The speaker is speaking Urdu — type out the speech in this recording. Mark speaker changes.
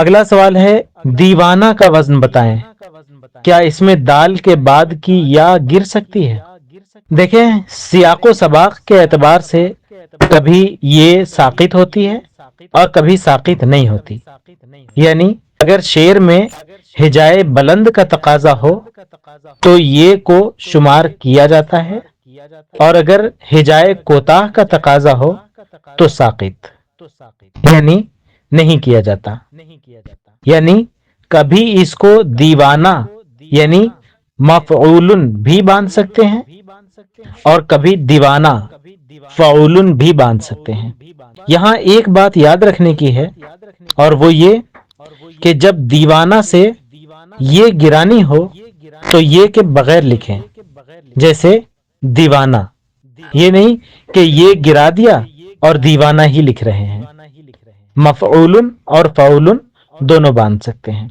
Speaker 1: اگلا سوال ہے دیوانہ کا وزن بتائیں، کیا اس میں دال کے بعد کی یا گر سکتی ہے؟ دیکھیں، سیاق و سباق کے اعتبار سے کبھی یہ ساقط ہوتی ہے اور کبھی ساقط نہیں ہوتی، یعنی اگر شعر میں ہجائے بلند کا تقاضا ہو تو یہ کو شمار کیا جاتا ہے، اور اگر ہجائے کوتاہ کا تقاضا ہو تو ساقط یعنی نہیں کیا جاتا۔ یعنی کبھی اس کو دیوانہ یعنی مفعول بھی باندھ سکتے ہیں اور کبھی دیوانہ فعول بھی باندھ سکتے ہیں۔ یہاں ایک بات یاد رکھنے کی ہے، اور وہ یہ کہ جب دیوانہ سے یہ گرانی ہو تو یہ کے بغیر لکھیں، جیسے دیوانہ، یہ نہیں کہ یہ گرا دیا اور دیوانہ ہی لکھ رہے ہیں۔ مفعول اور فعول دونوں باندھ سکتے ہیں۔